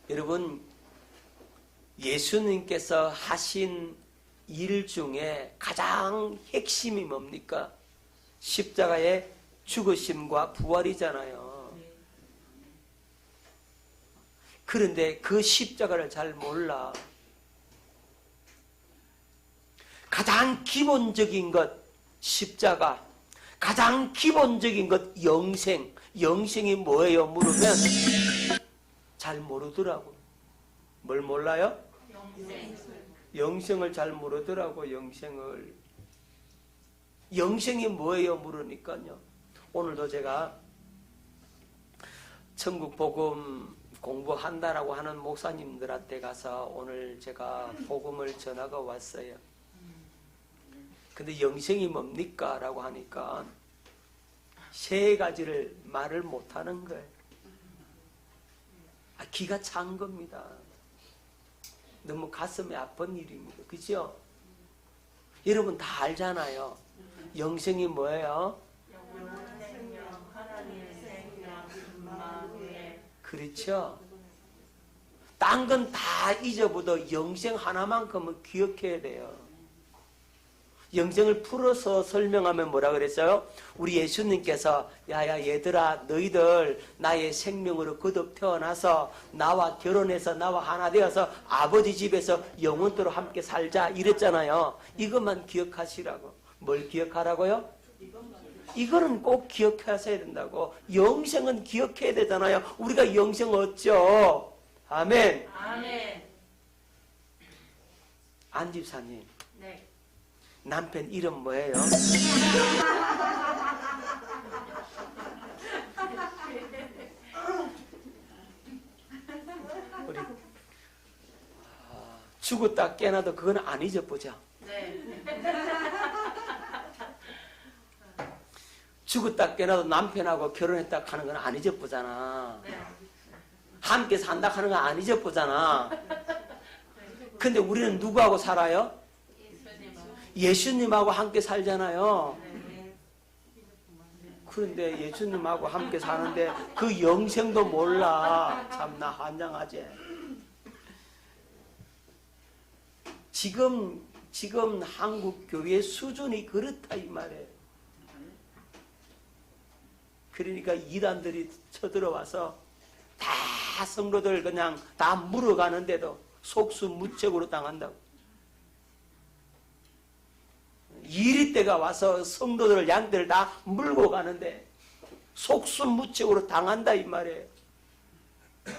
여러분, 예수님께서 하신 일 중에 가장 핵심이 뭡니까? 십자가의 죽으심과 부활이잖아요. 그런데 그 십자가를 잘 몰라. 가장 기본적인 것 십자가, 가장 기본적인 것 영생. 영생이 뭐예요? 물으면 잘 모르더라고. 뭘 몰라요? 영생을 잘 모르더라고. 영생이 뭐예요? 물으니까요. 오늘도 제가 천국 복음 공부한다라고 하는 목사님들한테 가서 오늘 제가 복음을 전하고 왔어요. 근데 영생이 뭡니까? 라고 하니까 세 가지를 말을 못하는 거예요. 기가 찬 겁니다. 너무 가슴이 아픈 일입니다. 그죠? 여러분 다 알잖아요. 영생이 뭐예요? 그렇죠? 딴 건 다 잊어보도 영생 하나만큼은 기억해야 돼요. 영생을 풀어서 설명하면 뭐라 그랬어요? 우리 예수님께서 야야 얘들아 너희들 나의 생명으로 거듭 태어나서 나와 결혼해서 나와 하나 되어서 아버지 집에서 영원토록 함께 살자 이랬잖아요. 이것만 기억하시라고. 뭘 기억하라고요? 이거는 꼭 기억하셔야 된다고. 영생은 기억해야 되잖아요. 우리가 영생 얻죠. 아멘. 아멘. 안 집사님. 네. 남편 이름 뭐예요? 우리 죽었다 깨나도 그건 안 잊어보자. 네. 죽었다 깨나도 남편하고 결혼했다 하는 건 안 잊어보잖아. 네. 함께 산다 하는 건 안 잊어보잖아. 근데 우리는 누구하고 살아요? 예수님하고 함께 살잖아요. 그런데 예수님하고 함께 사는데 그 영생도 몰라. 참나 환장하지. 지금 한국 교회 수준이 그렇다 이 말이에요. 그러니까 이단들이 쳐들어와서 다 성도들 그냥 다 물어가는데도 속수무책으로 당한다고. 이리때가 와서 성도들 양들 다 물고 가는데 속수무책으로 당한다 이 말이에요.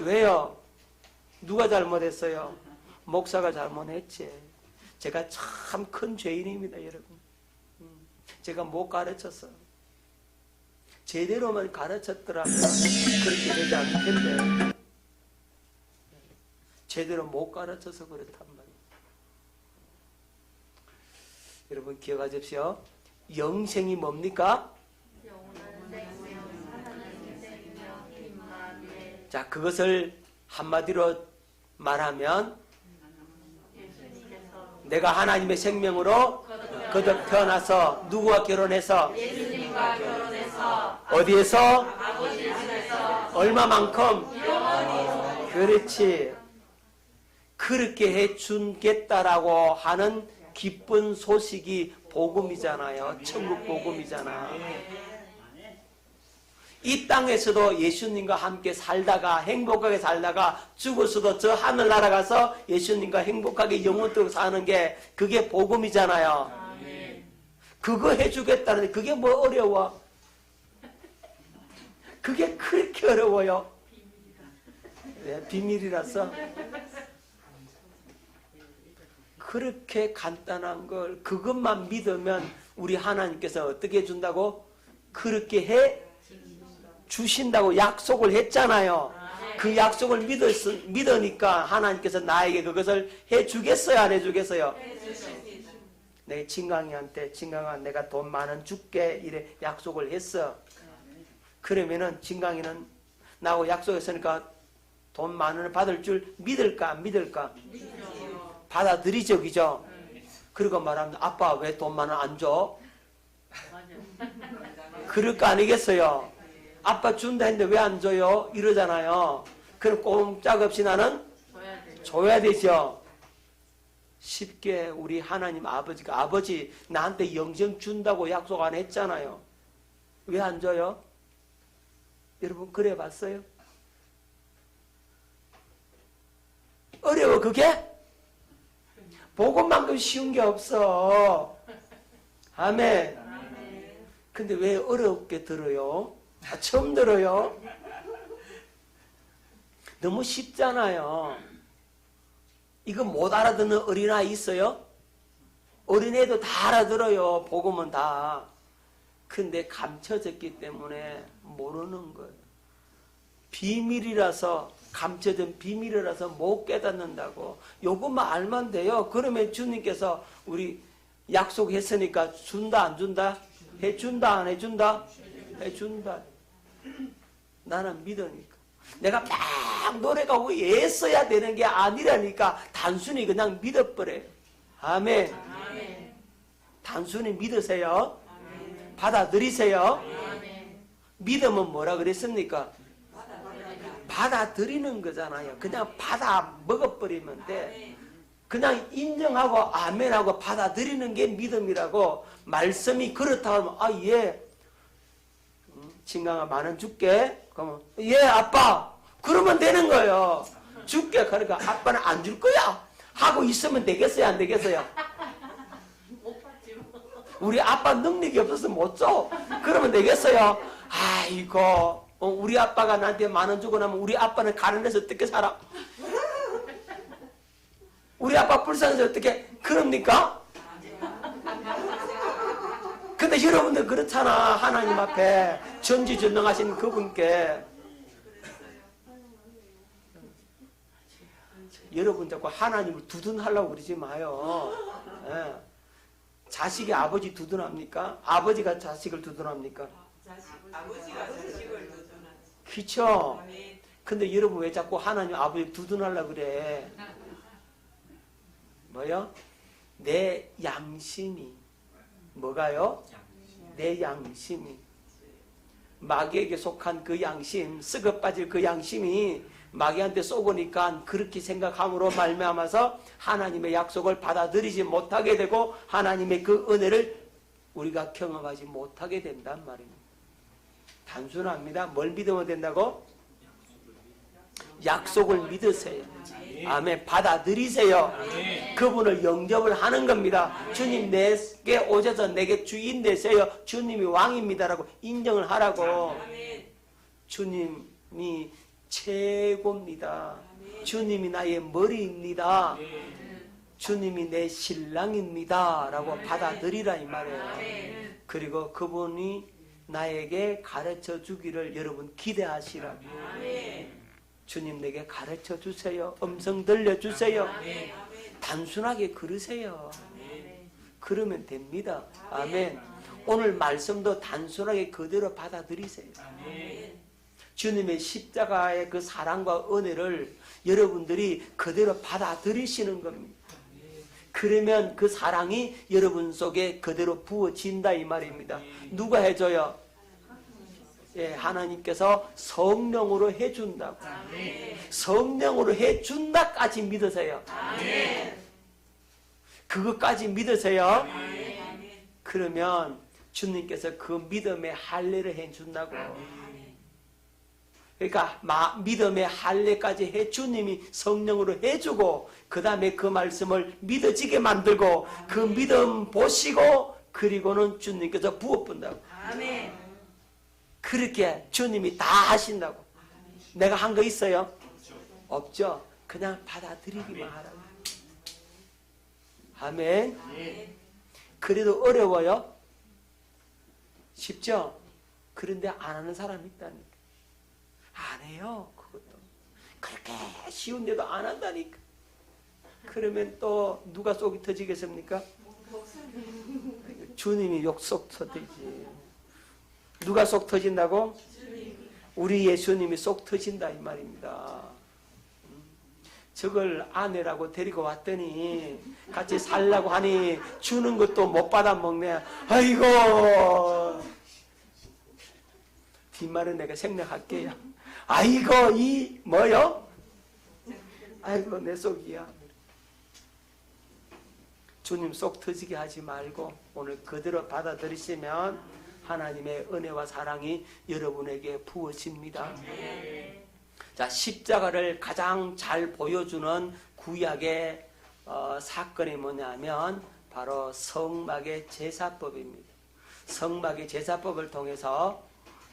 왜요? 누가 잘못했어요? 목사가 잘못했지. 제가 참 큰 죄인입니다 여러분. 제가 못 가르쳤어. 제대로만 가르쳤더라면 그렇게 되지 않겠네. 제대로 못 가르쳐서 그렇단 말이에요. 여러분 기억하십시오. 영생이 뭡니까? 자, 그것을 한마디로 말하면 내가 하나님의 생명으로 거듭 태어나서 누구와 결혼해서 예수님과 결혼해서 어디에서 아버지 집에서 얼마만큼 그렇지 그렇게 해주겠다라고 하는 기쁜 소식이 복음이잖아요. 천국 복음이잖아. 이 땅에서도 예수님과 함께 살다가 행복하게 살다가 죽어서도 저 하늘 날아가서 예수님과 행복하게 영원토록 사는 게 그게 복음이잖아요. 그거 해주겠다는데 그게 뭐 어려워? 그게 그렇게 어려워요? 네, 비밀이라서 그렇게 간단한 걸 그것만 믿으면 우리 하나님께서 어떻게 해준다고? 그렇게 해 주신다고 약속을 했잖아요. 그 약속을 믿으니까 하나님께서 나에게 그것을 해주겠어요? 안 해주겠어요? 내 진강이한테 진강아 내가 돈 많은 줄게 이래 약속을 했어. 그러면은 진강이는 나하고 약속했으니까 돈 많은 걸 받을 줄 믿을까 안 믿을까? 받아들이죠. 그죠? 그리고 말하면 아빠 왜 돈 많은 안 줘? 그럴 거 아니겠어요? 아빠 준다 했는데 왜 안 줘요? 이러잖아요. 그럼 꼼짝없이 나는 줘야 되죠. 쉽게 우리 하나님 아버지가 아버지 나한테 영생 준다고 약속 안 했잖아요. 왜 안 줘요? 여러분 그래 봤어요? 어려워 그게? 복음만큼 쉬운 게 없어. 아멘. 근데 왜 어렵게 들어요? 처음 들어요? 너무 쉽잖아요. 이거 못 알아듣는 어린아이 있어요? 어린애도 다 알아들어요. 복음은 다. 근데 감춰졌기 때문에 모르는 거예요. 비밀이라서, 감춰진 비밀이라서 못 깨닫는다고. 요것만 알면 돼요. 그러면 주님께서 우리 약속했으니까 준다 안 준다? 해준다 안 해준다? 해준다. 나는 믿으니까. 내가 막 노래가 애써야 되는 게 아니라니까 단순히 그냥 믿어버려요. 아멘. 단순히 믿으세요. 받아들이세요. 믿음은 뭐라 그랬습니까? 받아들이는 거잖아요. 그냥 받아 먹어버리면 돼. 그냥 인정하고 아멘하고 받아들이는 게 믿음이라고. 말씀이 그렇다 하면 아 예. 친강아 10,000원 줄게. 그러면 예 아빠. 그러면 되는 거예요. 줄게. 그러니까 아빠는 안 줄 거야. 하고 있으면 되겠어요 안 되겠어요? 우리 아빠 능력이 없어서 못 줘. 그러면 되겠어요? 아이고 우리 아빠가 나한테 10,000원 주고 나면 우리 아빠는 가난해서 어떻게 살아? 우리 아빠 불쌍해서 어떻게 그럽니까? 근데 여러분들 그렇잖아. 하나님 앞에 전지전능하신 그분께 여러분 자꾸 하나님을 두둔하려고 그러지 마요. 예. 자식이 아버지 두둔합니까? 아버지가 자식을 두둔합니까? 아버지가 자식을 두둔하지. 그쵸? 근데 여러분 왜 자꾸 하나님 아버지 두둔하려고 그래? 뭐요? 내 양심이 뭐가요? 내 양심이 마귀에게 속한 그 양심, 썩어 빠질 그 양심이 마귀한테 쏘고니까 그렇게 생각함으로 말미암아서 하나님의 약속을 받아들이지 못하게 되고 하나님의 그 은혜를 우리가 경험하지 못하게 된단 말입니다. 단순합니다. 뭘 믿으면 된다고? 약속을 믿으세요. 아멘. 받아들이세요. 그분을 영접을 하는 겁니다. 주님 내게 오셔서 내게 주인 되세요. 주님이 왕입니다라고 인정을 하라고. 주님이 최고입니다. 주님이 나의 머리입니다. 주님이 내 신랑입니다. 라고 받아들이라 이 말이에요. 그리고 그분이 나에게 가르쳐 주기를 여러분 기대하시라고. 주님 내게 가르쳐 주세요. 음성 들려주세요. 단순하게 그러세요. 그러면 됩니다. 아멘. 오늘 말씀도 단순하게 그대로 받아들이세요. 주님의 십자가의 그 사랑과 은혜를 여러분들이 그대로 받아들이시는 겁니다. 그러면 그 사랑이 여러분 속에 그대로 부어진다 이 말입니다. 누가 해줘요? 예, 하나님께서 성령으로 해준다고. 성령으로 해준다까지 믿으세요. 그것까지 믿으세요. 그러면 주님께서 그 믿음의 할례를 해준다고. 그러니까 믿음의 할례까지 해 주님이 성령으로 해주고 그 다음에 그 말씀을 믿어지게 만들고 그 믿음 보시고 그리고는 주님께서 부어본다고. 그렇게 주님이 다 하신다고. 내가 한 거 있어요? 없죠. 그냥 받아들이기만 하라고. 아멘. 그래도 어려워요? 쉽죠? 그런데 안 하는 사람이 있다니까. 안 해요. 그것도. 그렇게 쉬운데도 안 한다니까. 그러면 또 누가 속이 터지겠습니까? 주님이 속 터지지. 누가 속 터진다고? 우리 예수님이 속 터진다 이 말입니다. 저걸 아내라고 데리고 왔더니 같이 살라고 하니 주는 것도 못 받아 먹네. 아이고. 뒷말은 내가 생략할게요. 아이고 이 뭐요? 아이고 내 속이야. 주님 속 터지게 하지 말고 오늘 그대로 받아들이시면 하나님의 은혜와 사랑이 여러분에게 부어집니다. 자, 십자가를 가장 잘 보여주는 구약의 사건이 뭐냐면 바로 성막의 제사법입니다. 성막의 제사법을 통해서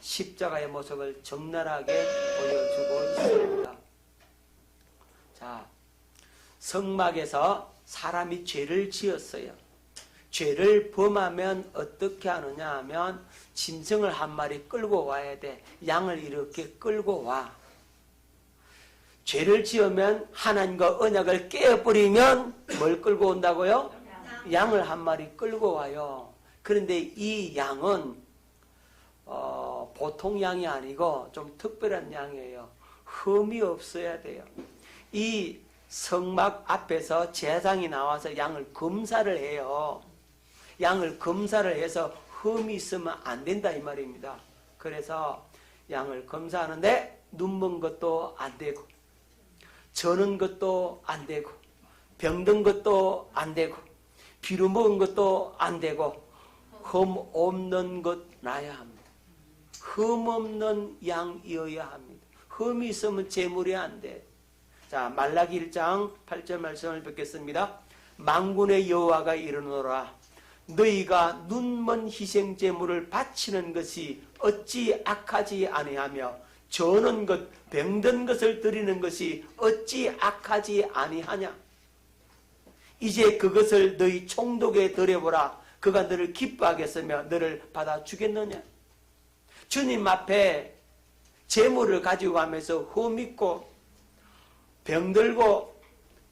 십자가의 모습을 적나라하게 보여주고 있습니다. 자, 성막에서 사람이 죄를 지었어요. 죄를 범하면 어떻게 하느냐 하면 짐승을 한 마리 끌고 와야 돼. 양을 이렇게 끌고 와. 죄를 지으면 하나님과 언약을 깨어버리면 뭘 끌고 온다고요? 양을 한 마리 끌고 와요. 그런데 이 양은 보통 양이 아니고 좀 특별한 양이에요. 흠이 없어야 돼요. 이 성막 앞에서 제사장이 나와서 양을 검사를 해요. 양을 검사를 해서 흠이 있으면 안 된다 이 말입니다. 그래서 양을 검사하는데 눈먼 것도 안 되고 저는 것도 안 되고 병든 것도 안 되고 비루 먹은 것도 안 되고 흠 없는 것 나야 합니다. 흠 없는 양이어야 합니다. 흠이 있으면 제물이 안 돼. 자, 말라기 1장 8절 말씀을 뵙겠습니다. 만군의 여호와가 이르노라 너희가 눈먼 희생 제물을 바치는 것이 어찌 악하지 아니하며 저는 것 병든 것을 드리는 것이 어찌 악하지 아니하냐. 이제 그것을 너희 총독에 드려보라. 그가 너를 기뻐하겠으며 너를 받아주겠느냐. 주님 앞에 제물을 가지고 가면서 흠 있고 병들고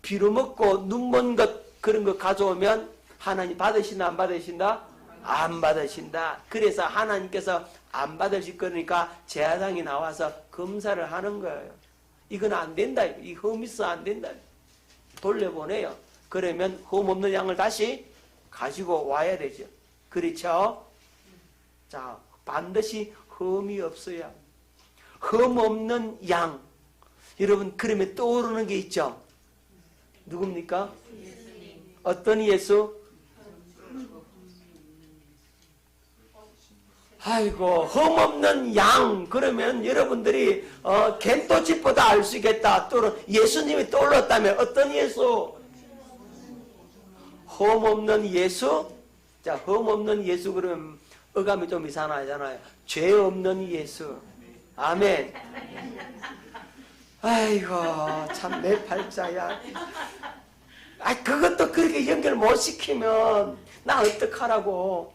비루먹고 눈먼 것 그런 거 가져오면 하나님 받으신다 안 받으신다? 안 받으신다. 그래서 하나님께서 안 받으실 거니까 제사장이 나와서 검사를 하는 거예요. 이건 안 된다. 이 흠 있어 안 된다. 돌려보내요. 그러면 흠 없는 양을 다시 가지고 와야 되죠. 그렇죠? 자, 반드시 흠이 없어야. 흠 없는 양. 여러분 그러면 떠오르는 게 있죠. 누굽니까? 어떤 예수? 아이고 흠 없는 양. 그러면 여러분들이 겐토집보다 알 수 있겠다. 또 예수님이 떠올랐다면 어떤 예수? 흠 없는 예수? 자, 흠 없는 예수 그러면 어감이 좀 이상하잖아요. 죄 없는 예수. 아멘. 아이고 참 내 팔자야. 아, 그것도 그렇게 연결 못 시키면 나 어떡하라고.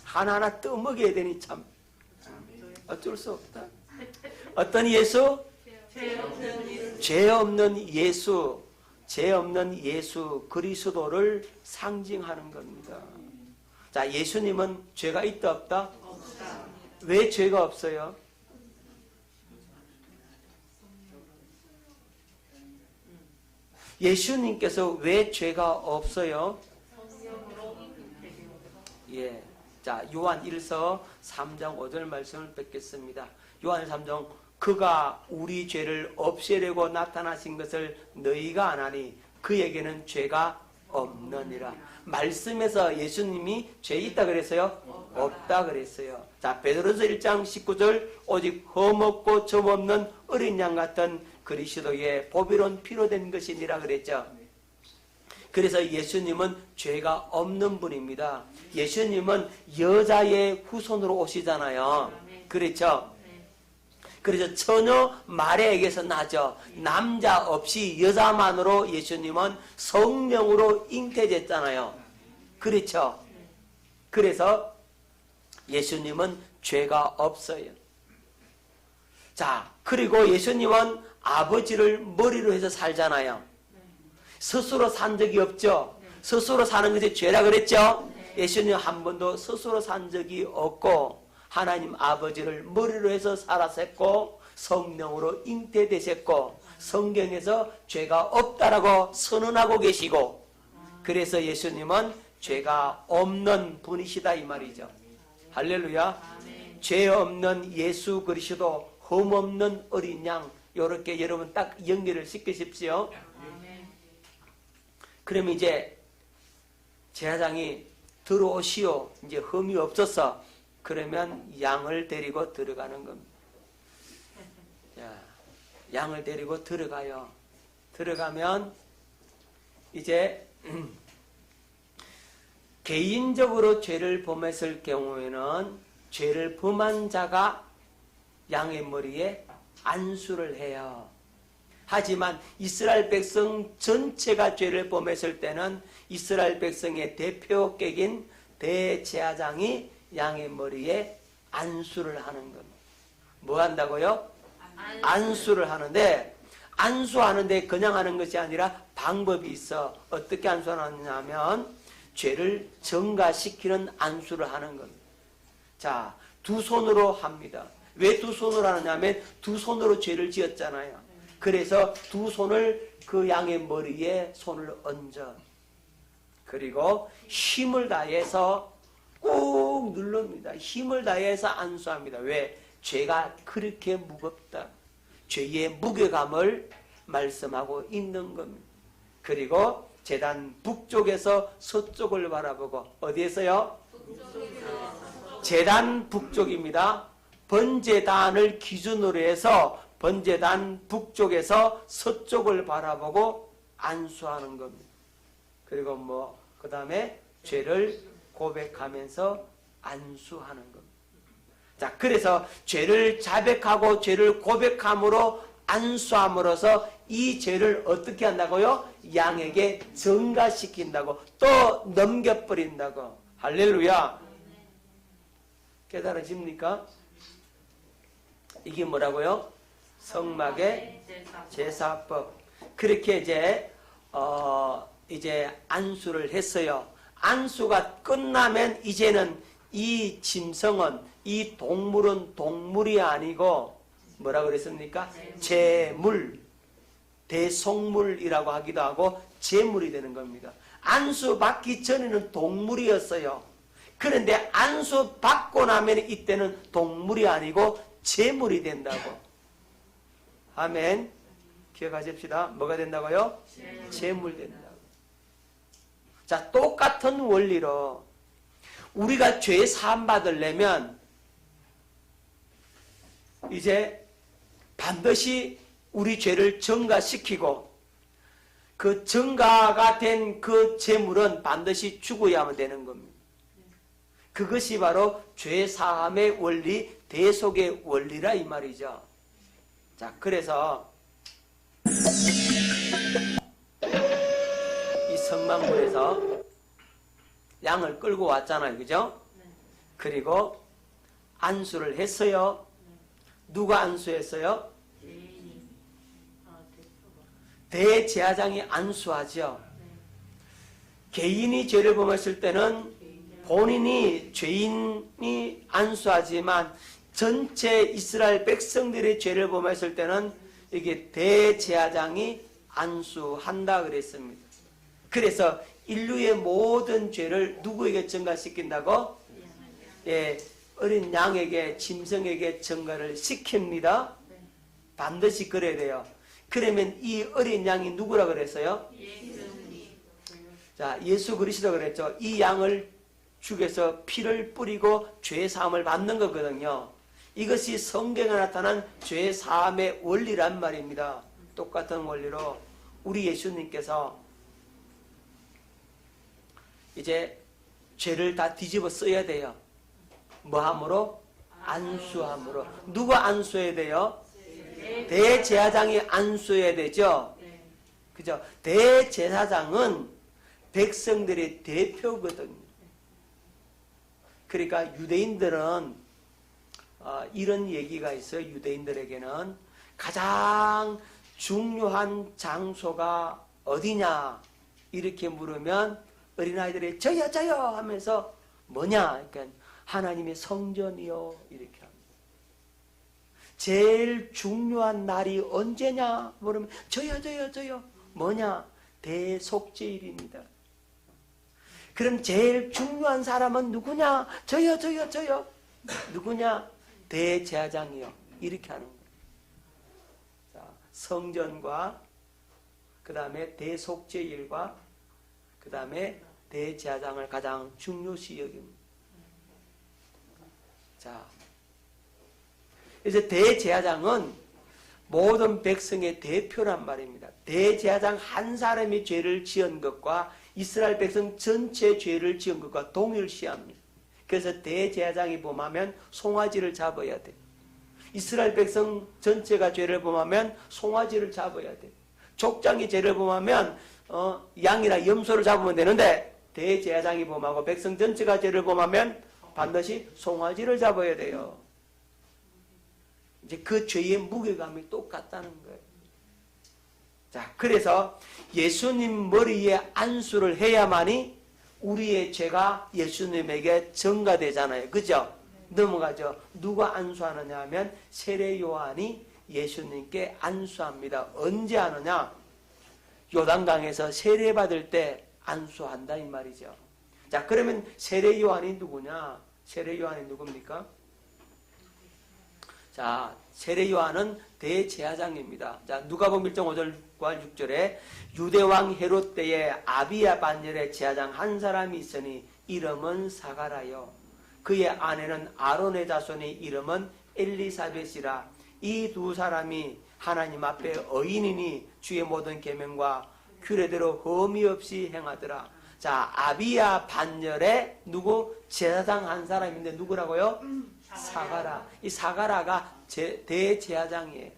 하나하나 떠먹여야 되니 참 어쩔 수 없다. 어떤 예수? 죄 없는 예수. 죄 없는 예수 그리스도를 상징하는 겁니다. 자, 예수님은 죄가 있다 없다? 없다. 왜 죄가 없어요? 예수님께서 왜 죄가 없어요? 예. 자, 요한 1서 3장 5절 말씀을 뵙겠습니다. 요한 3장 그가 우리 죄를 없애려고 나타나신 것을 너희가 아나니 그에게는 죄가 없느니라. 말씀에서 예수님이 죄 있다 그랬어요? 없다 그랬어요. 자, 베드로서 1장 19절 오직 흠없고 점없는 어린 양 같은 그리스도의 보배로운 피로 된 것이니라 그랬죠. 그래서 예수님은 죄가 없는 분입니다. 예수님은 여자의 후손으로 오시잖아요. 그렇죠? 그래서 처녀 마리아에게서 나죠. 남자 없이 여자만으로 예수님은 성령으로 잉태됐잖아요. 그렇죠? 그래서 예수님은 죄가 없어요. 자, 그리고 예수님은 아버지를 머리로 해서 살잖아요. 스스로 산 적이 없죠. 스스로 사는 것이 죄라 그랬죠. 예수님 한 번도 스스로 산 적이 없고 하나님 아버지를 머리로 해서 살았었고 성령으로 잉태되셨고 성경에서 죄가 없다라고 선언하고 계시고 그래서 예수님은 죄가 없는 분이시다 이 말이죠. 할렐루야. 죄 없는 예수 그리스도 흠없는 어린 양, 요렇게 여러분 딱 연결을 시키십시오. 그러면 이제 제사장이 들어오시오, 이제 흠이 없어서, 그러면 양을 데리고 들어가는 겁니다. 자, 양을 데리고 들어가요. 들어가면 이제 개인적으로 죄를 범했을 경우에는 죄를 범한 자가 양의 머리에 안수를 해요. 하지만 이스라엘 백성 전체가 죄를 범했을 때는 이스라엘 백성의 대표격인 대제사장이 양의 머리에 안수를 하는 겁니다. 뭐 한다고요? 안수를 하는데, 안수하는데 그냥 하는 것이 아니라 방법이 있어. 어떻게 안수하느냐면 죄를 증가시키는 안수를 하는 겁니다. 자, 두 손으로 합니다. 왜 두 손으로 하느냐면 두 손으로 죄를 지었잖아요. 그래서 두 손을 그 양의 머리에 손을 얹어. 그리고 힘을 다해서 꾹 누릅니다. 힘을 다해서 안수합니다. 왜? 죄가 그렇게 무겁다. 죄의 무게감을 말씀하고 있는 겁니다. 그리고 제단 북쪽에서 서쪽을 바라보고, 어디에서요? 제단 북쪽입니다. 번제단을 기준으로 해서 번제단 북쪽에서 서쪽을 바라보고 안수하는 겁니다. 그리고 그 다음에 죄를 고백하면서 안수하는 겁니다. 자, 그래서 죄를 자백하고 죄를 고백함으로 안수함으로써 이 죄를 어떻게 한다고요? 양에게 전가시킨다고, 또 넘겨버린다고. 할렐루야. 깨달아집니까? 이게 뭐라고요? 성막의 제사법. 그렇게 이제 안수를 했어요. 안수가 끝나면 이제는 이 짐승은, 이 동물은 동물이 아니고 뭐라고 그랬습니까? 제물, 대속물이라고 하기도 하고 제물이 되는 겁니다. 안수 받기 전에는 동물이었어요. 그런데 안수 받고 나면 이때는 동물이 아니고 제물이 된다고. 아멘. 기억하십시다. 뭐가 된다고요? 제물 된다고. 자, 똑같은 원리로 우리가 죄 사함 받으려면 이제 반드시 우리 죄를 증가시키고, 그 증가가 된 그 제물은 반드시 죽어야만 되는 겁니다. 그것이 바로 죄 사함의 원리, 대속의 원리라 이 말이죠. 자, 그래서 이 성만군에서 양을 끌고 왔잖아요. 그죠? 그리고 안수를 했어요. 누가 안수했어요? 대제사장이 안수하죠. 개인이 죄를 범했을 때는 본인이, 죄인이 안수하지만 전체 이스라엘 백성들의 죄를 범했을 때는 이게 대제사장이 안수한다 그랬습니다. 그래서 인류의 모든 죄를 누구에게 증가시킨다고? 예, 어린 양에게, 짐승에게 증가를 시킵니다. 반드시 그래야 돼요. 그러면 이 어린 양이 누구라 그랬어요? 자, 예수 그리스도 그랬죠. 이 양을 죽여서 피를 뿌리고 죄 사함을 받는 거거든요. 이것이 성경에 나타난 죄 사함의 원리란 말입니다. 똑같은 원리로 우리 예수님께서 이제 죄를 다 뒤집어 써야 돼요. 뭐함으로? 안수함으로. 누가 안수해야 돼요? 대제사장이 안수해야 되죠. 그죠? 대제사장은 백성들의 대표거든요. 그러니까 유대인들은 이런 얘기가 있어요. 유대인들에게는 가장 중요한 장소가 어디냐 이렇게 물으면 어린아이들이 저요 저요 하면서 뭐냐? 그러니까 하나님의 성전이요 이렇게 합니다. 제일 중요한 날이 언제냐 물으면 저요 저요 저요. 뭐냐? 대속죄일입니다. 그럼 제일 중요한 사람은 누구냐? 저요 저요 저요. 누구냐? 대제사장이요. 이렇게 하는 거예요. 성전과 그 다음에 대속죄일과 그 다음에 대제사장을 가장 중요시 여깁니다. 자, 이제 대제사장은 모든 백성의 대표란 말입니다. 대제사장 한 사람이 죄를 지은 것과 이스라엘 백성 전체 죄를 지은 것과 동일시합니다. 그래서 대제사장이 범하면 송아지를 잡아야 돼. 이스라엘 백성 전체가 죄를 범하면 송아지를 잡아야 돼. 족장이 죄를 범하면 양이나 염소를 잡으면 되는데 대제사장이 범하고 백성 전체가 죄를 범하면 반드시 송아지를 잡아야 돼요. 이제 그 죄의 무게감이 똑같다는 거예요. 자, 그래서 예수님 머리에 안수를 해야만이 우리의 죄가 예수님에게 전가되잖아요. 그죠? 넘어가죠. 누가 안수하느냐 하면 세례 요한이 예수님께 안수합니다. 언제 하느냐? 요단강에서 세례받을 때 안수한다 이 말이죠. 자, 그러면 세례 요한이 누구냐? 세례 요한이 누굽니까? 자, 세례 요한은 대제사장입니다. 자, 누가복음 1장 5절과 6절에 유대왕 헤롯 때에 아비야 반열의 제사장 한 사람이 있으니 이름은 사가라요. 그의 아내는 아론의 자손의 이름은 엘리사벳이라. 이 두 사람이 하나님 앞에 의인이니 주의 모든 계명과 규례대로 흠이 없이 행하더라. 자, 아비야 반열에 누구? 제사장 한 사람인데 누구라고요? 사가라. 이 사가라가 대제사장이에요.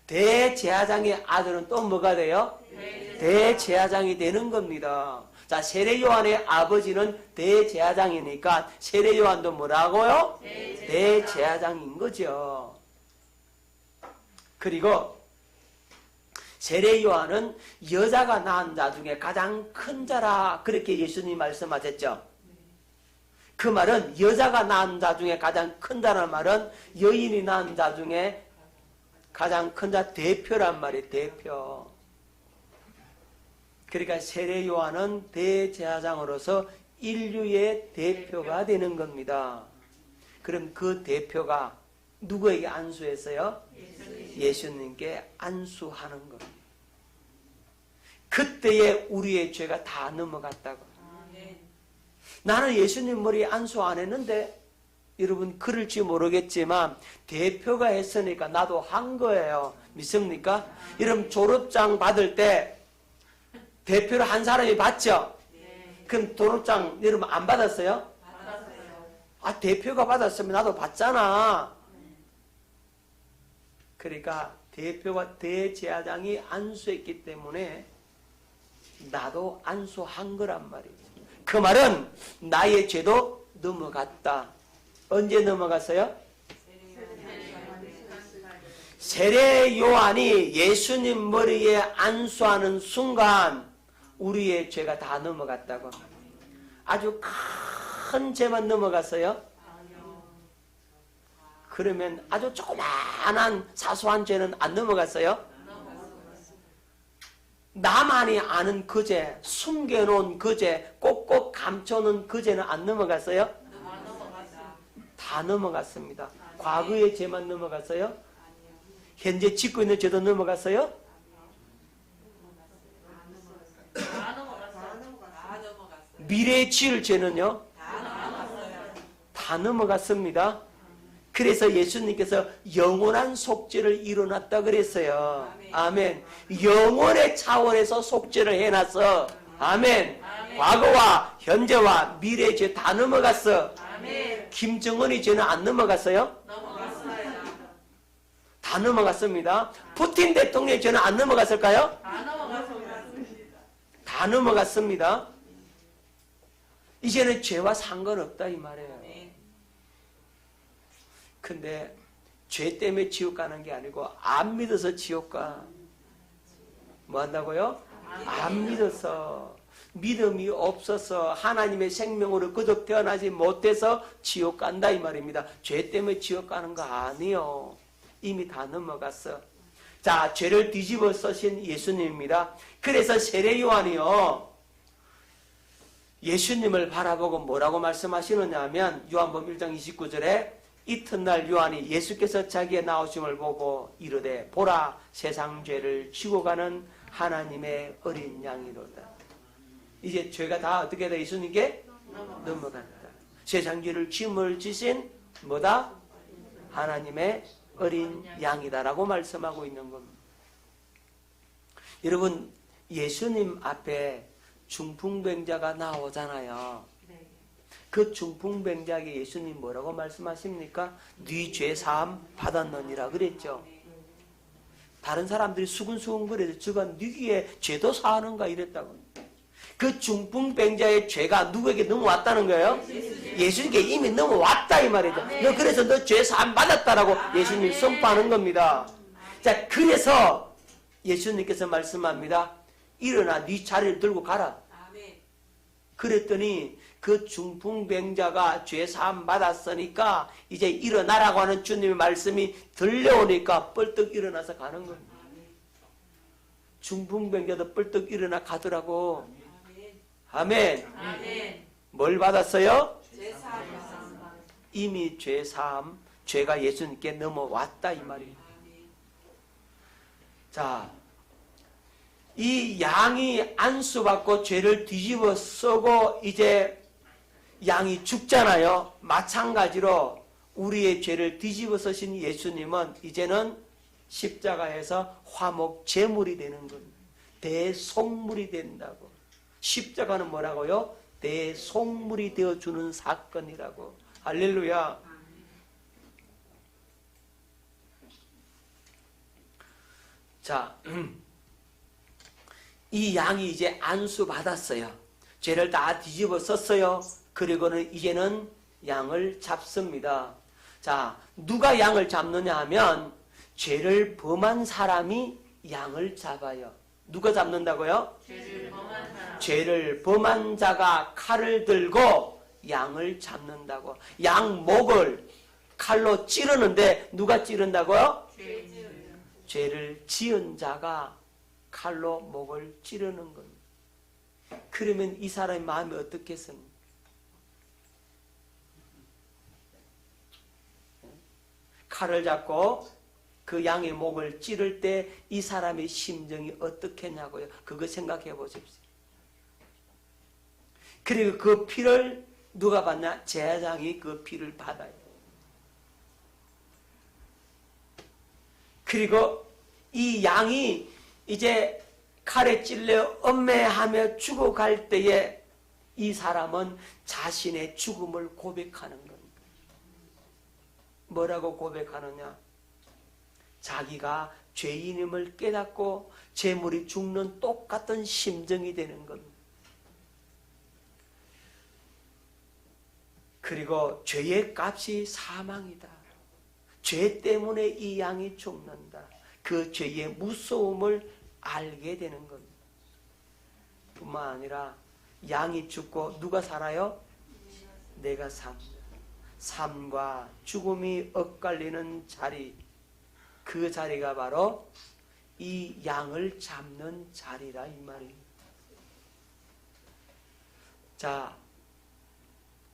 대제사장의 아들은 또 뭐가 돼요? 대제사장이 되는 겁니다. 자, 세례 요한의 아버지는 대제사장이니까 세례 요한도 뭐라고요? 대제사장인 거죠. 그리고 세례 요한은 여자가 낳은 자 중에 가장 큰 자라 그렇게 예수님이 말씀하셨죠. 그 말은 여자가 낳은 자 중에 가장 큰 자라는 말은 여인이 낳은 자 중에 가장 큰 자 대표란 말이에요. 대표. 그러니까 세례 요한은 대제사장으로서 인류의 대표가 되는 겁니다. 그럼 그 대표가 누구에게 안수했어요? 예수님께 안수하는 겁니다. 그때에 우리의 죄가 다 넘어갔다고. 나는 예수님 머리에 안수 안 했는데 여러분 그럴지 모르겠지만 대표가 했으니까 나도 한 거예요. 믿습니까? 여러분 졸업장 받을 때 대표를 한 사람이 받죠? 그럼 졸업장 여러분 안 받았어요? 받았어요. 아, 대표가 받았으면 나도 받잖아. 그러니까 대표가 대제사장이 안수했기 때문에 나도 안수한 거란 말이죠. 그 말은 나의 죄도 넘어갔다. 언제 넘어갔어요? 세례 요한이 예수님 머리에 안수하는 순간 우리의 죄가 다 넘어갔다고. 아주 큰 죄만 넘어갔어요? 그러면 아주 조그마한 사소한 죄는 안 넘어갔어요? 나만이 아는 그 죄, 숨겨놓은 그 죄, 꼭꼭 감춰놓은 그 죄는 안 넘어갔어요? 다 넘어갔습니다. 과거의 죄만 넘어갔어요? 현재 짓고 있는 죄도 넘어갔어요? 미래에 지을 죄는요? 다 넘어갔습니다. 그래서 예수님께서 영원한 속죄를 이뤄놨다 그랬어요. 아멘. 영원의 차원에서 속죄를 해놨어. 아멘. 과거와 현재와 미래의 죄 다 넘어갔어. 김정은이 죄는 안 넘어갔어요? 다 넘어갔습니다. 푸틴 대통령의 죄는 안 넘어갔을까요? 다 넘어갔습니다. 이제는 죄와 상관없다 이 말이에요. 근데 죄 때문에 지옥 가는 게 아니고 안 믿어서 지옥 가. 뭐 한다고요? 안 믿어서, 믿음이 없어서 하나님의 생명으로 거듭 태어나지 못해서 지옥 간다 이 말입니다. 죄 때문에 지옥 가는 거 아니요. 이미 다 넘어갔어. 자, 죄를 뒤집어 쓰신 예수님입니다. 그래서 세례 요한이요, 예수님을 바라보고 뭐라고 말씀하시느냐 하면 요한복음 1장 29절에 이튿날 요한이 예수께서 자기의 나오심을 보고 이르되 보라 세상 죄를 지고 가는 하나님의 어린 양이로다. 이제 죄가 다 어떻게 돼? 예수님께 넘어간다. 세상 죄를 짐을 지신 뭐다? 하나님의 어린 양이다라고 말씀하고 있는 겁니다. 여러분, 예수님 앞에 중풍병자가 나오잖아요. 그 중풍병자에게 예수님 뭐라고 말씀하십니까? 네 죄 사함 받았느니라 그랬죠. 다른 사람들이 수근수근 거려서 저가 네기에 죄도 사하는가 이랬다고. 그 중풍병자의 죄가 누구에게 넘어왔다는 거예요? 예수님께 이미 넘어왔다 이 말이죠. 너 그래서 너 죄 사함 받았다라고 예수님이 선포하는 겁니다. 자, 그래서 예수님께서 말씀합니다. 일어나 네 자리를 들고 가라. 그랬더니 그 중풍병자가 죄 사함 받았으니까 이제 일어나라고 하는 주님의 말씀이 들려오니까 뻘떡 일어나서 가는 겁니다. 중풍병자도 뻘떡 일어나 가더라고. 아멘. 뭘 받았어요? 이미 죄 사함, 죄가 예수님께 넘어왔다 이 말이에요. 자, 이 양이 안수받고 죄를 뒤집어 쓰고 이제 양이 죽잖아요. 마찬가지로 우리의 죄를 뒤집어 쓰신 예수님은 이제는 십자가에서 화목 제물이 되는 겁니다. 대속물이 된다고. 십자가는 뭐라고요? 대속물이 되어주는 사건이라고. 할렐루야. 자, 이 양이 이제 안수받았어요. 죄를 다 뒤집어 썼어요. 그리고는 이제는 양을 잡습니다. 자, 누가 양을 잡느냐 하면 죄를 범한 사람이 양을 잡아요. 누가 잡는다고요? 죄를 범한 자가 칼을 들고 양을 잡는다고. 양 목을 칼로 찌르는데 누가 찌른다고요? 죄를 지은 자가 칼로 목을 찌르는 겁니다. 그러면 이 사람의 마음이 어떻겠습니까? 칼을 잡고 그 양의 목을 찌를 때 이 사람의 심정이 어떻겠냐고요. 그거 생각해 보십시오. 그리고 그 피를 누가 받냐? 제사장이 그 피를 받아요. 그리고 이 양이 이제 칼에 찔려 엄매하며 죽어갈 때에 이 사람은 자신의 죽음을 고백하는 겁니다. 뭐라고 고백하느냐? 자기가 죄인임을 깨닫고 재물이 죽는 똑같은 심정이 되는 겁니다. 그리고 죄의 값이 사망이다. 죄 때문에 이 양이 죽는다. 그 죄의 무서움을 알게 되는 겁니다. 뿐만 아니라 양이 죽고 누가 살아요? 내가 삽니다. 삶과 죽음이 엇갈리는 자리, 그 자리가 바로 이 양을 잡는 자리라 이 말입니다. 자,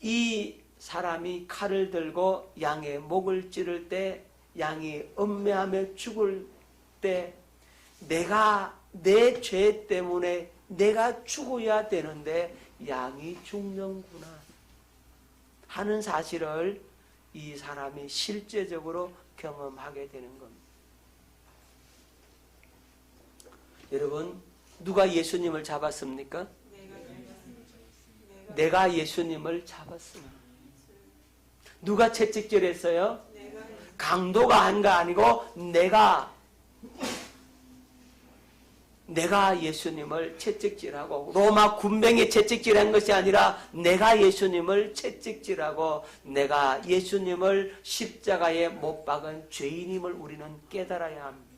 이 사람이 칼을 들고 양의 목을 찌를 때, 양이 엄매하며 죽을 때 내가 내 죄 때문에 내가 죽어야 되는데 양이 죽는구나 하는 사실을 이 사람이 실제적으로 경험하게 되는 겁니다. 여러분, 누가 예수님을 잡았습니까? 내가 예수님을 잡았습니다. 누가 채찍질했어요? 강도가 한 거 아니고 내가 예수님을 채찍질하고, 로마 군병이 채찍질한 것이 아니라 내가 예수님을 채찍질하고 내가 예수님을 십자가에 못 박은 죄인임을 우리는 깨달아야 합니다.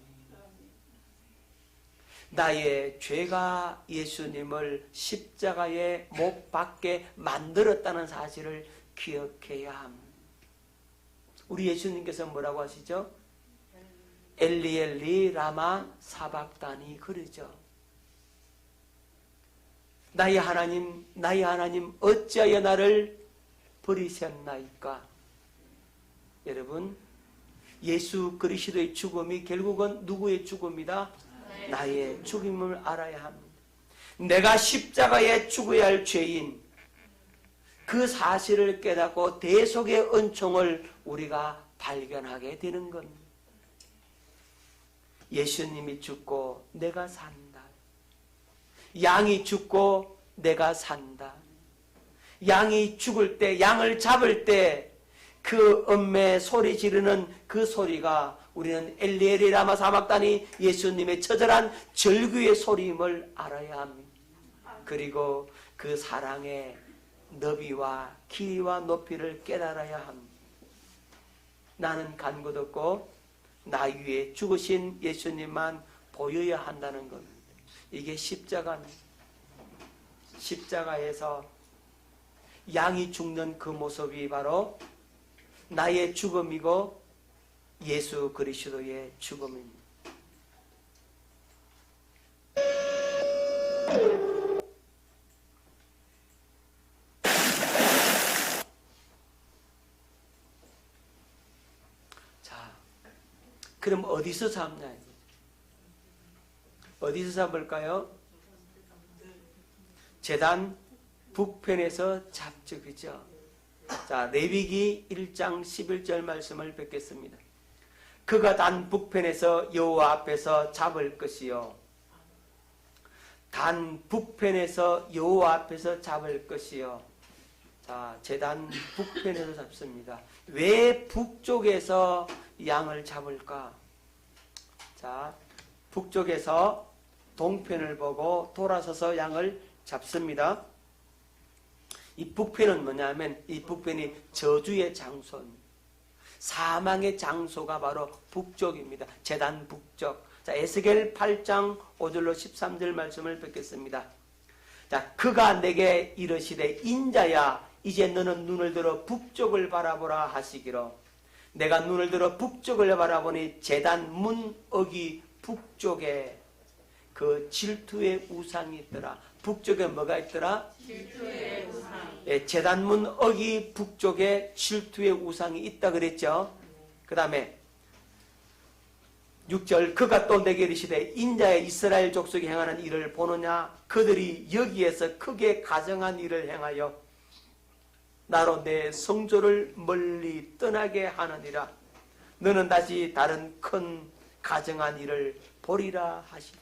나의 죄가 예수님을 십자가에 못 박게 만들었다는 사실을 기억해야 합니다. 우리 예수님께서 뭐라고 하시죠? 엘리 엘리 라마 사박다니 그러죠. 나의 하나님 어찌하여 나를 버리셨나이까? 여러분, 예수 그리스도의 죽음이 결국은 누구의 죽음이다? 나의 죽임을 알아야 합니다. 내가 십자가에 죽어야 할 죄인, 그 사실을 깨닫고 대속의 은총을 우리가 발견하게 되는 겁니다. 예수님이 죽고 내가 산다. 양이 죽고 내가 산다. 양이 죽을 때, 양을 잡을 때 그 음매 소리 지르는 그 소리가 우리는 엘리엘이 라마 사막다니 예수님의 처절한 절규의 소리임을 알아야 합니다. 그리고 그 사랑의 너비와 길이와 높이를 깨달아야 합니다. 나는 간 것 없고 나 위에 죽으신 예수님만 보여야 한다는 겁니다. 이게 십자가입니다. 십자가에서 양이 죽는 그 모습이 바로 나의 죽음이고 예수 그리스도의 죽음입니다. 자, 그럼 어디서 잡냐? 어디서 잡을까요? 제단 북편에서 잡죠, 그죠? 자, 레위기 1장 11절 말씀을 뵙겠습니다. 그가 단 북편에서 여호와 앞에서 잡을 것이요. 단 북편에서 여호와 앞에서 잡을 것이요. 자, 제단 북편에서 잡습니다. 왜 북쪽에서 양을 잡을까? 자, 북쪽에서 동편을 보고 돌아서서 양을 잡습니다. 이 북편은 뭐냐면 이 북편이 저주의 장소입니다. 사망의 장소가 바로 북쪽입니다. 제단 북쪽. 자, 에스겔 8장 5절로 13절 말씀을 뵙겠습니다. 자, 그가 내게 이르시되 인자야 이제 너는 눈을 들어 북쪽을 바라보라 하시기로 내가 눈을 들어 북쪽을 바라보니 제단 문 어기 북쪽에 그 질투의 우상이 있더라. 북쪽에 뭐가 있더라? 질투의 우상. 예, 제단문 어기 북쪽에 질투의 우상이 있다 그랬죠. 그 다음에 6절 그가 또 내게 이르시되 인자의 이스라엘 족속이 행하는 일을 보느냐 그들이 여기에서 크게 가정한 일을 행하여 나로 내 성조를 멀리 떠나게 하느니라. 너는 다시 다른 큰 가정한 일을 보리라 하시니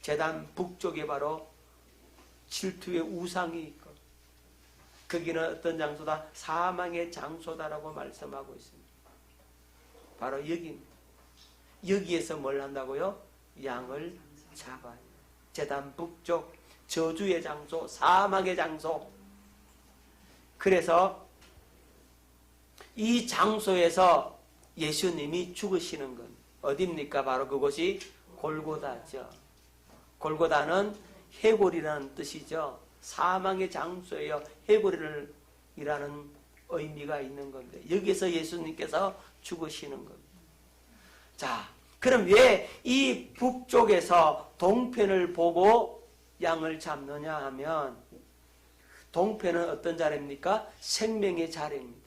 제단 북쪽에 바로 질투의 우상이 있고 거기는 어떤 장소다? 사망의 장소다라고 말씀하고 있습니다. 바로 여기입니다. 여기에서 뭘 한다고요? 양을 잡아요. 제단 북쪽 저주의 장소, 사망의 장소. 그래서 이 장소에서 예수님이 죽으시는 건 어디입니까? 바로 그곳이 골고다죠. 골고다는 해골이라는 뜻이죠. 사망의 장소예요. 해골이라는 의미가 있는 건데 여기서 예수님께서 죽으시는 겁니다. 자, 그럼 왜 이 북쪽에서 동편을 보고 양을 잡느냐 하면 동편은 어떤 자리입니까? 생명의 자리입니다.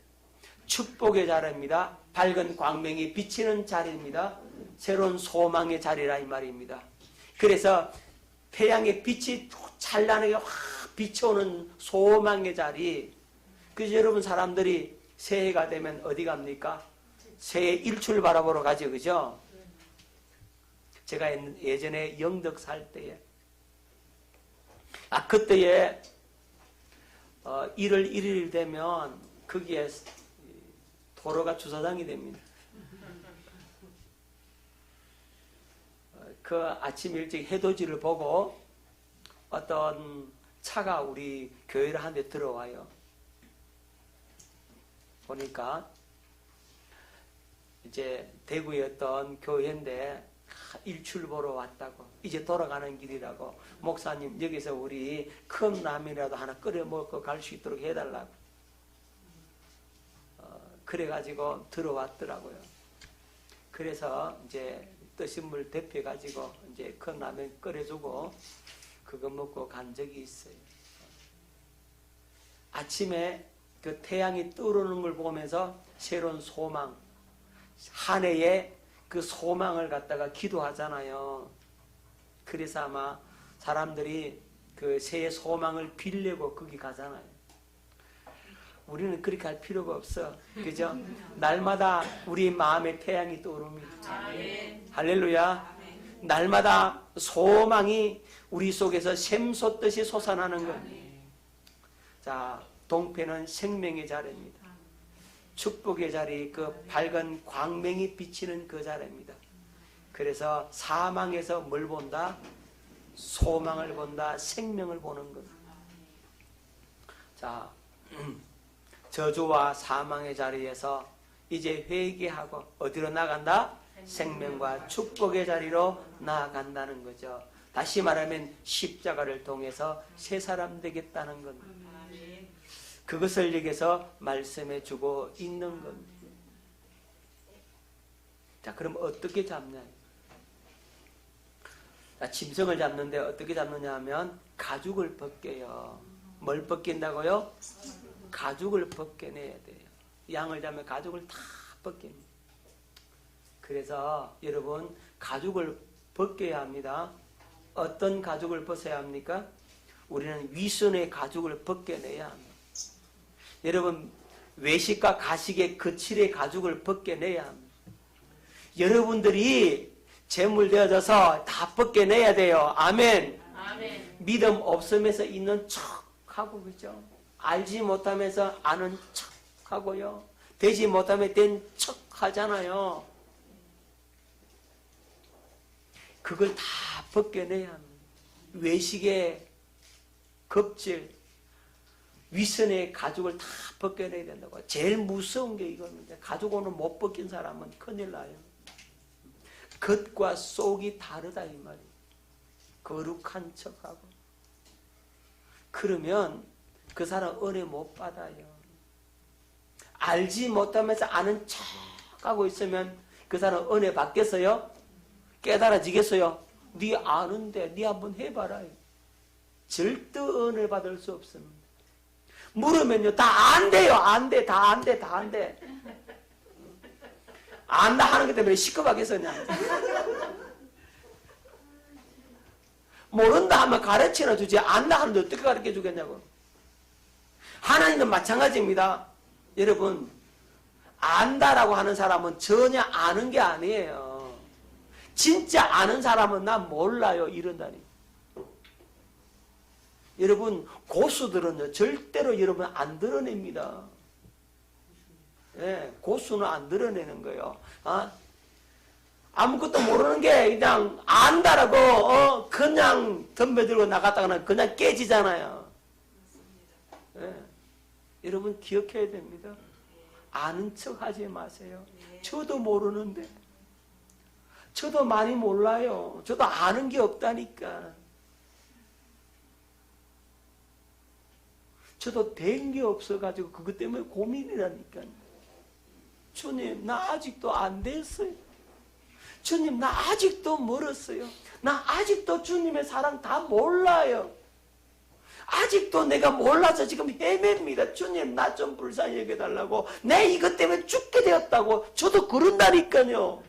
축복의 자리입니다. 밝은 광명이 비치는 자리입니다. 새로운 소망의 자리라 이 말입니다. 그래서 태양의 빛이 찬란하게 확 비춰오는 소망의 자리. 그래서 여러분 사람들이 새해가 되면 어디 갑니까? 새해 일출 바라보러 가죠. 그죠? 제가 예전에 영덕 살 때에 그때에 1월 1일 되면 거기에 도로가 주차장이 됩니다. 그 아침 일찍 해돋이를 보고 어떤 차가 우리 교회를 한 대 들어와요. 보니까 이제 대구에 어떤 교회인데 일출 보러 왔다고 이제 돌아가는 길이라고 목사님 여기서 우리 큰 라면이라도 하나 끓여 먹고 갈 수 있도록 해달라고 그래가지고 들어왔더라고요. 그래서 이제 뜨신 물 데펴가지고 이제 큰 라면 끓여주고 그거 먹고 간 적이 있어요. 아침에 그 태양이 떠오르는 걸 보면서 새로운 소망, 한 해에 그 소망을 갖다가 기도하잖아요. 그래서 아마 사람들이 그 새해 소망을 빌려고 거기 가잖아요. 우리는 그렇게 할 필요가 없어. 그죠? 날마다 우리 마음에 태양이 떠오릅니다. 할렐루야. 날마다 소망이 우리 속에서 샘솟듯이 솟아나는 것. 자, 동편은 생명의 자리입니다. 축복의 자리, 그 밝은 광명이 비치는 그 자리입니다. 그래서 사망에서 뭘 본다? 소망을 본다. 생명을 보는 것. 자, 저주와 사망의 자리에서 이제 회개하고 어디로 나간다? 생명과 축복의 자리로 나아간다는 거죠. 다시 말하면 십자가를 통해서 새 사람 되겠다는 겁니다. 그것을 여기서 말씀해 주고 있는 겁니다. 자, 그럼 어떻게 잡냐? 자, 짐승을 잡는데 어떻게 잡느냐 하면 가죽을 벗겨요. 뭘 벗긴다고요? 가죽을 벗겨내야 돼요. 양을 잡으면 가죽을 다 벗깁니다. 그래서 여러분 가죽을 벗겨야 합니다. 어떤 가죽을 벗어야 합니까? 우리는 위선의 가죽을 벗겨내야 합니다. 여러분 외식과 가식의 거칠의 가죽을 벗겨내야 합니다. 여러분들이 재물되어져서 다 벗겨내야 돼요. 아멘. 아멘. 믿음 없음에서 있는 척하고 그죠? 알지 못하면서 아는 척하고요. 되지 못하면 된 척하잖아요. 그걸 다 벗겨내야 합니다. 외식의 겁질, 위선의 가죽을 다 벗겨내야 된다고. 제일 무서운 게 이겁니다. 가죽 오늘 못 벗긴 사람은 큰일 나요. 겉과 속이 다르다 이 말이에요. 거룩한 척하고. 그러면 그 사람 은혜 못 받아요. 알지 못하면서 아는 척하고 있으면 그 사람 은혜 받겠어요? 깨달아지겠어요? 네 아는데 네 한번 해봐라. 절대 은혜 받을 수 없습니다. 물으면요 다 안 돼요. 안 돼. 다 안 돼. 다 안 돼. 안다 하는 것 때문에 시끄럽겠어요. 모른다 하면 가르치나 주지 안다 하는데 어떻게 가르쳐 주겠냐고. 하나님도 마찬가지입니다. 여러분 안다라고 하는 사람은 전혀 아는 게 아니에요. 진짜 아는 사람은 난 몰라요 이런다니. 여러분 고수들은요 절대로 여러분 안 드러냅니다. 예, 고수는 안 드러내는 거예요. 아무것도 모르는 게 그냥 안다라고 그냥 덤벼들고 나갔다가는 그냥 깨지잖아요. 예, 여러분 기억해야 됩니다. 아는 척 하지 마세요. 저도 모르는데 저도 많이 몰라요. 저도 아는 게 없다니까. 저도 된 게 없어가지고 그것 때문에 고민이라니까. 주님 나 아직도 안 됐어요. 주님 나 아직도 멀었어요. 나 아직도 주님의 사랑 다 몰라요. 아직도 내가 몰라서 지금 헤맵니다. 주님 나 좀 불쌍히 여겨달라고. 내 이것 때문에 죽게 되었다고. 저도 그런다니까요.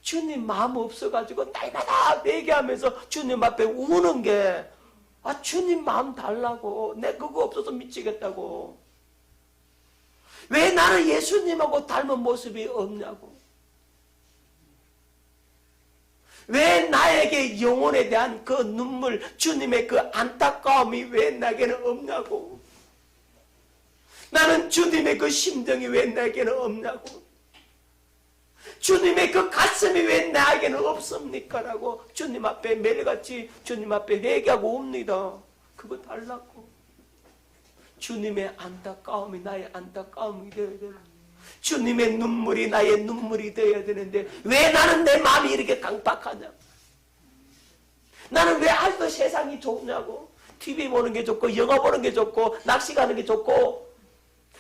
주님 마음 없어가지고 날마다 회개하면서 주님 앞에 우는 게 주님 마음 달라고. 내 그거 없어서 미치겠다고. 왜 나는 예수님하고 닮은 모습이 없냐고. 왜 나에게 영혼에 대한 그 눈물, 주님의 그 안타까움이 왜 나에게는 없냐고. 나는 주님의 그 심정이 왜 나에게는 없냐고. 주님의 그 가슴이 왜 나에게는 없습니까? 라고 주님 앞에 매일같이 주님 앞에 회개하고 옵니다. 그거 달라고. 주님의 안타까움이 나의 안타까움이 되어야 되는, 주님의 눈물이 나의 눈물이 되어야 되는데 왜 나는 내 마음이 이렇게 강박하냐. 나는 왜 아직도 세상이 좋냐고. TV 보는 게 좋고 영화 보는 게 좋고 낚시 가는 게 좋고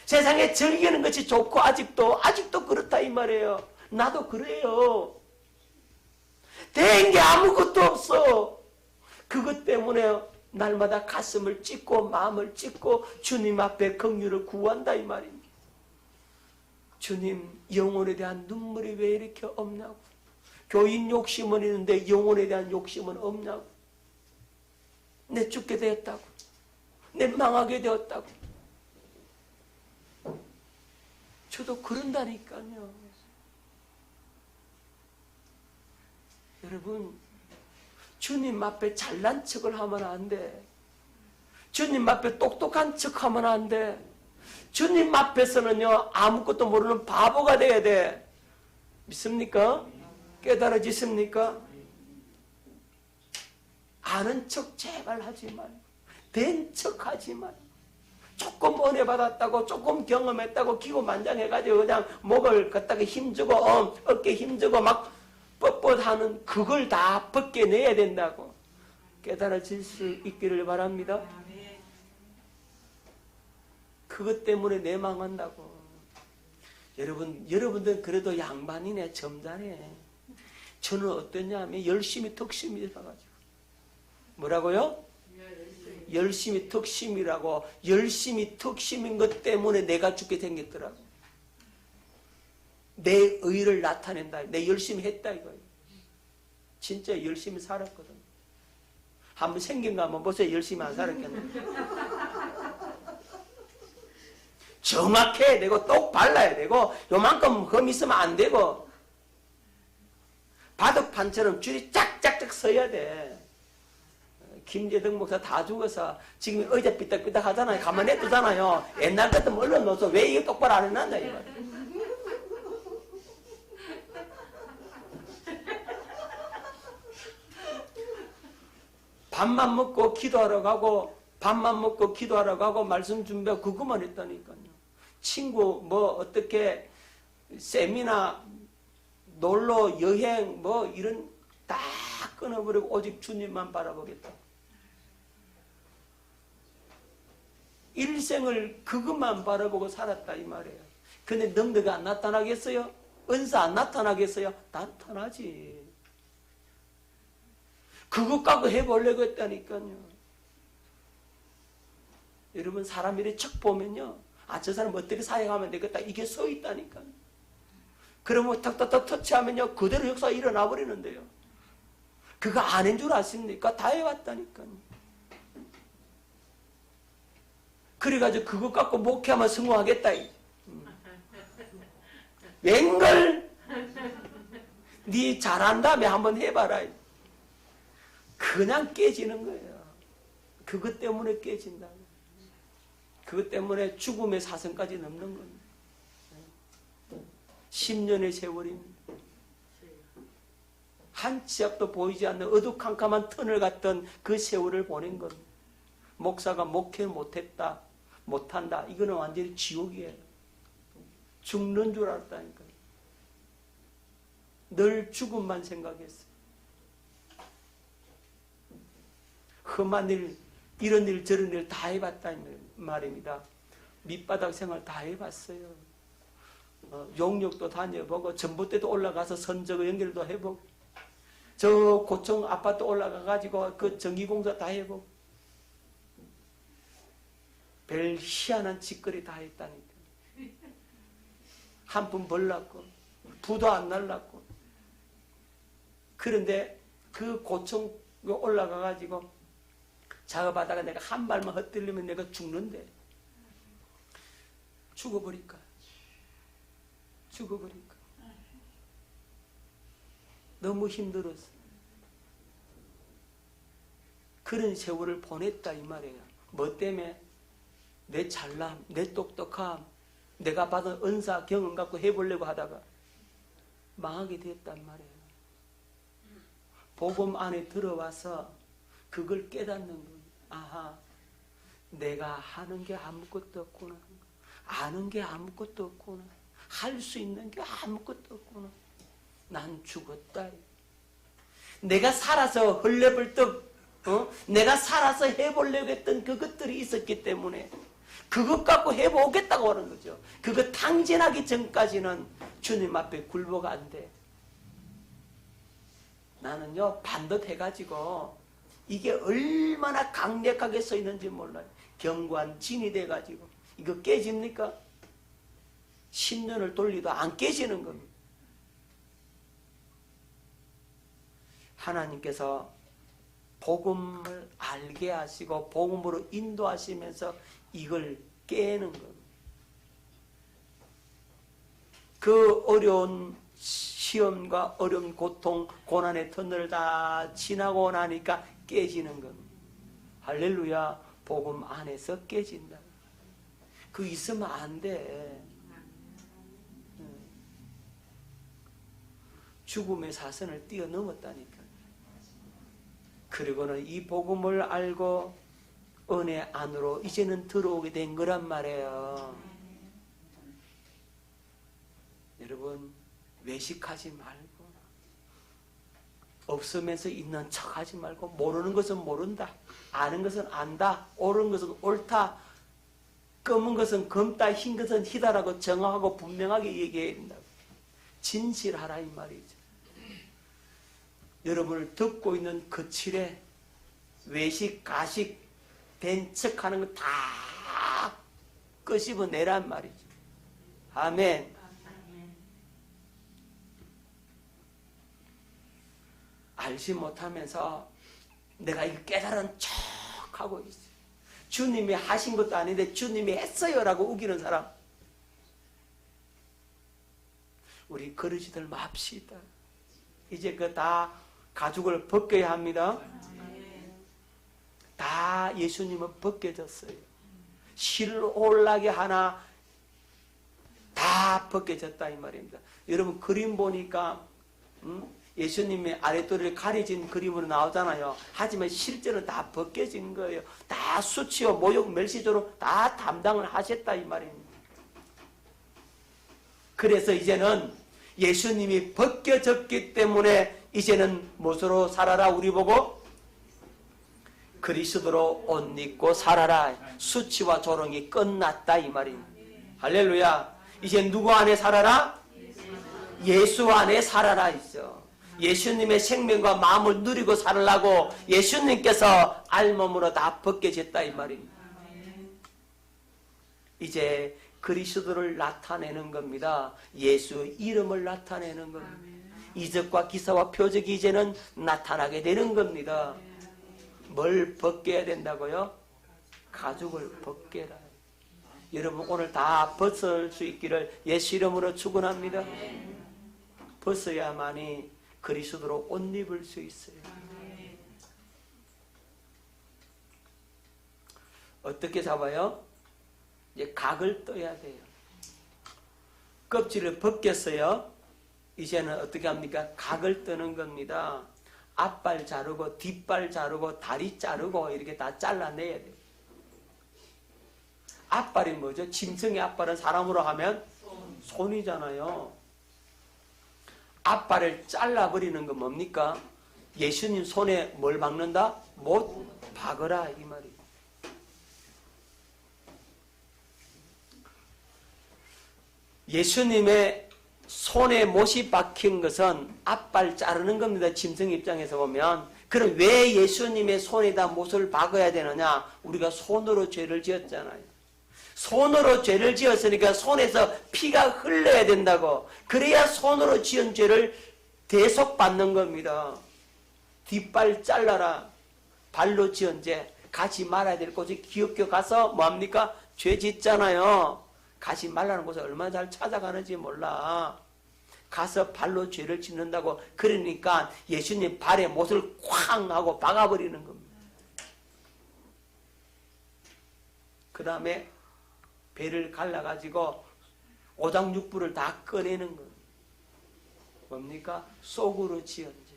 세상에 즐기는 것이 좋고 아직도 그렇다 이 말이에요. 나도 그래요. 된 게 아무것도 없어. 그것 때문에 날마다 가슴을 찢고 마음을 찢고 주님 앞에 긍휼을 구한다 이 말입니다. 주님, 영혼에 대한 눈물이 왜 이렇게 없냐고. 교인 욕심은 있는데 영혼에 대한 욕심은 없냐고. 내 죽게 되었다고. 내 망하게 되었다고. 저도 그런다니까요. 여러분, 주님 앞에 잘난 척을 하면 안 돼. 주님 앞에 똑똑한 척 하면 안 돼. 주님 앞에서는요, 아무것도 모르는 바보가 돼야 돼. 믿습니까? 깨달아지십니까? 아는 척 제발 하지 말고, 된 척 하지 말고, 조금 은혜 받았다고, 조금 경험했다고, 기고만장해가지고 그냥 목을 갖다가 힘주고, 어깨 힘주고 막 뻣뻣하는 그걸 다 벗겨내야 된다고. 깨달아질 수 있기를 바랍니다. 그것 때문에 내 망한다고. 여러분들은 그래도 양반이네, 점잖네. 저는 어떠냐면 열심히 턱심이라가지고. 뭐라고요? 열심히 턱심이라고. 열심히 턱심인 것 때문에 내가 죽게 생겼더라고. 내 의를 나타낸다. 내 열심히 했다 이거예요. 진짜 열심히 살았거든. 한번 생긴 거 한번 보세요. 열심히 안 살았겠네. 정확해야 되고 똑 발라야 되고 요만큼 흠 있으면 안 되고 바둑판처럼 줄이 짝짝짝 서야 돼. 김재덕 목사 다 죽어서 지금 의자 삐딱삐딱 하잖아요. 가만히 냅두잖아요. 옛날 같으면 얼른 넣어서 왜 이거 똑바로 안 해놨나 이거. 밥만 먹고 기도하러 가고 밥만 먹고 기도하러 가고 말씀 준비하고 그것만 했다니까요. 친구 뭐 어떻게 세미나 놀러 여행 뭐 이런 다 끊어버리고 오직 주님만 바라보겠다. 일생을 그것만 바라보고 살았다 이 말이에요. 근데 능력이 안 나타나겠어요? 은사 안 나타나겠어요? 나타나지. 그것 갖고 해보려고 했다니까요. 여러분 사람 일에 척 보면요. 아, 저 사람 어떻게 사역하면 되겠다. 이게 서 있다니까요. 그러면 탁탁탁 터치하면요. 그대로 역사가 일어나 버리는데요. 그거 아닌 줄 아십니까? 다 해왔다니까요. 그래가지고 그것 갖고 목회하면 성공하겠다. 웬걸? 네 잘한다며 한번 해봐라. 그냥 깨지는 거예요. 그것 때문에 깨진다. 그것 때문에 죽음의 사선까지 넘는 겁니다. 10년의 세월입니다. 한 치 앞도 보이지 않는 어두캄캄한 터널 같던 그 세월을 보낸 겁니다. 목사가 목회 못했다, 못한다. 이거는 완전히 지옥이에요. 죽는 줄 알았다니까요. 늘 죽음만 생각했어요. 험한 일, 이런 일 저런 일 다 해봤다 말입니다. 밑바닥 생활 다 해봤어요. 용역도 다녀보고 전봇대도 올라가서 선적 연결도 해보고 저 고층 아파트 올라가가지고 그 전기공사 다 해보고 별 희한한 짓거리 다 했다니까. 한 푼 벌랐고 부도 안 날랐고. 그런데 그 고층 올라가가지고 작업하다가 내가 한 발만 헛들리면 내가 죽는데 죽어버릴까? 죽어버릴까? 너무 힘들었어. 그런 세월을 보냈다 이 말이에요. 뭐 때문에? 내 잘남, 내 똑똑함, 내가 받은 은사 경험 갖고 해보려고 하다가 망하게 됐단 말이에요. 복음 안에 들어와서 그걸 깨닫는 거예요. 아하, 내가 하는 게 아무것도 없구나. 아는 게 아무것도 없구나. 할 수 있는 게 아무것도 없구나. 난 죽었다. 내가 살아서 헐레벌떡 내가 살아서 해보려고 했던 그것들이 있었기 때문에 그것 갖고 해보겠다고 하는 거죠. 그거 탕진하기 전까지는 주님 앞에 굴복가 안 돼. 나는요 반듯해가지고 이게 얼마나 강력하게 써 있는지 몰라요. 견고한 진이 돼가지고 이거 깨집니까? 10년을 돌리도 안 깨지는 겁니다. 하나님께서 복음을 알게 하시고 복음으로 인도하시면서 이걸 깨는 겁니다. 그 어려운 시험과 어려운 고통, 고난의 터널을 다 지나고 나니까 깨지는 겁니다. 할렐루야. 복음 안에서 깨진다. 그 있으면 안 돼. 죽음의 사선을 뛰어넘었다니까. 그리고는 이 복음을 알고 은혜 안으로 이제는 들어오게 된 거란 말이에요. 여러분, 외식하지 말고 없으면서 있는 척하지 말고 모르는 것은 모른다, 아는 것은 안다, 옳은 것은 옳다, 검은 것은 검다, 흰 것은 희다라고 정확하고 분명하게 얘기해야 된다. 진실하라 이 말이죠. 여러분을 듣고 있는 거칠에 외식, 가식 된 척하는 거 다 끄집어내란 말이죠. 아멘. 알지 못하면서 내가 이거 깨달은 척하고 있어요. 주님이 하신 것도 아닌데 주님이 했어요 라고 우기는 사람. 우리 그러지들 맙시다. 이제 그 다 가죽을 벗겨야 합니다. 다 예수님은 벗겨졌어요. 실올라게 하나 다 벗겨졌다 이 말입니다. 여러분 그림 보니까 예수님의 아랫도리를 가려진 그림으로 나오잖아요. 하지만 실제로 다 벗겨진 거예요. 다 수치와 모욕, 멸시조로 다 담당을 하셨다 이 말입니다. 그래서 이제는 예수님이 벗겨졌기 때문에 이제는 무엇으로 살아라 우리 보고? 그리스도로 옷 입고 살아라. 수치와 조롱이 끝났다 이 말입니다. 할렐루야. 이제 누구 안에 살아라? 예수 안에 살아라 있어. 예수님의 생명과 마음을 누리고 살으려고 예수님께서 알몸으로 다 벗겨졌다 이 말입니다. 이제 그리스도를 나타내는 겁니다. 예수 이름을 나타내는 겁니다. 이적과 기사와 표적이 이제는 나타나게 되는 겁니다. 뭘 벗겨야 된다고요? 가죽을 벗겨라. 여러분 오늘 다 벗을 수 있기를 예수 이름으로 축원합니다. 벗어야만이 그리스도로 옷 입을 수 있어요. 어떻게 잡아요? 이제 각을 떠야 돼요. 껍질을 벗겼어요. 이제는 어떻게 합니까? 각을 뜨는 겁니다. 앞발 자르고 뒷발 자르고 다리 자르고 이렇게 다 잘라내야 돼요. 앞발이 뭐죠? 짐승의 앞발은 사람으로 하면 손이잖아요. 앞발을 잘라버리는 건 뭡니까? 예수님 손에 뭘 박는다? 못 박으라 이 말이에요. 예수님의 손에 못이 박힌 것은 앞발 자르는 겁니다. 짐승 입장에서 보면. 그럼 왜 예수님의 손에다 못을 박아야 되느냐? 우리가 손으로 죄를 지었잖아요. 손으로 죄를 지었으니까 손에서 피가 흘러야 된다고. 그래야 손으로 지은 죄를 대속받는 겁니다. 뒷발 잘라라. 발로 지은 죄. 가지 말아야 될 곳에 기어겨 가서 뭐합니까? 죄 짓잖아요. 가지 말라는 곳을 얼마나 잘 찾아가는지 몰라. 가서 발로 죄를 짓는다고. 그러니까 예수님 발에 못을 쾅 하고 박아버리는 겁니다. 그 다음에 배를 갈라가지고 오장육부를 다 꺼내는 겁니다. 뭡니까? 속으로 지은 죄.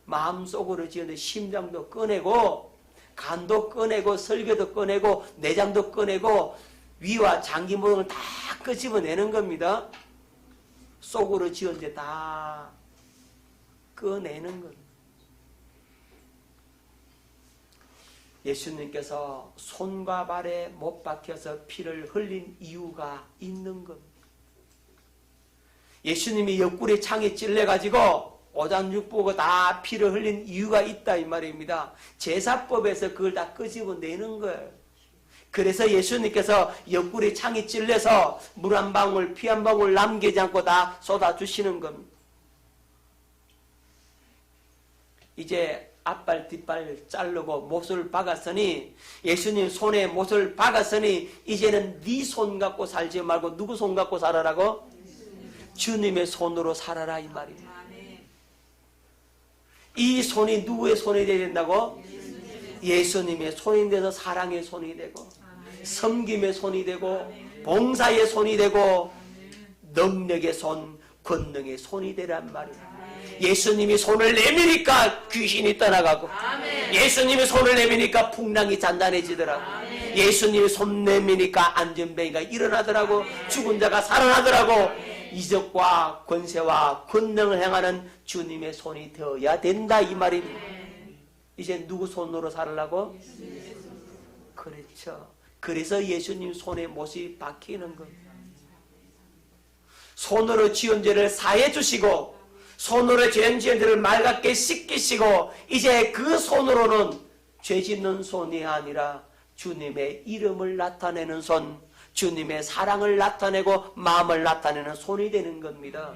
마음속으로 지은 죄. 심장도 꺼내고 간도 꺼내고 설계도 꺼내고 내장도 꺼내고 위와 장기 모형을 다 끄집어내는 겁니다. 속으로 지은 죄 다 꺼내는 겁니다. 예수님께서 손과 발에 못 박혀서 피를 흘린 이유가 있는 겁니다. 예수님이 옆구리 창에 찔려가지고 오장육부가 다 피를 흘린 이유가 있다 이 말입니다. 제사법에서 그걸 다 끄집어내는 거예요. 그래서 예수님께서 옆구리 창이 찔려서 물 한 방울 피 한 방울 남기지 않고 다 쏟아주시는 겁니다. 이제 앞발 뒷발 자르고 못을 박았으니, 예수님 손에 못을 박았으니 이제는 네 손 갖고 살지 말고 누구 손 갖고 살아라고? 주님의 손으로 살아라 이 말입니다. 이 손이 누구의 손이 되어야 된다고? 예수님의 손이 돼서 사랑의 손이 되고, 섬김의 손이 되고, 봉사의 손이 되고, 능력의 손, 권능의 손이 되란 말이에요. 예수님이 손을 내미니까 귀신이 떠나가고, 예수님이 손을 내미니까 풍랑이 잔잔해지더라고, 예수님이 손 내미니까 안전뱅이가 일어나더라고, 죽은 자가 살아나더라고. 이적과 권세와 권능을 행하는 주님의 손이 되어야 된다 이 말입니다. 이제 누구 손으로 살으려고? 그렇죠. 그래서 예수님 손에 못이 박히는 겁니다. 손으로 지은 죄를 사해 주시고, 손으로 지은 죄를 맑게 씻기시고, 이제 그 손으로는 죄 짓는 손이 아니라 주님의 이름을 나타내는 손, 주님의 사랑을 나타내고 마음을 나타내는 손이 되는 겁니다.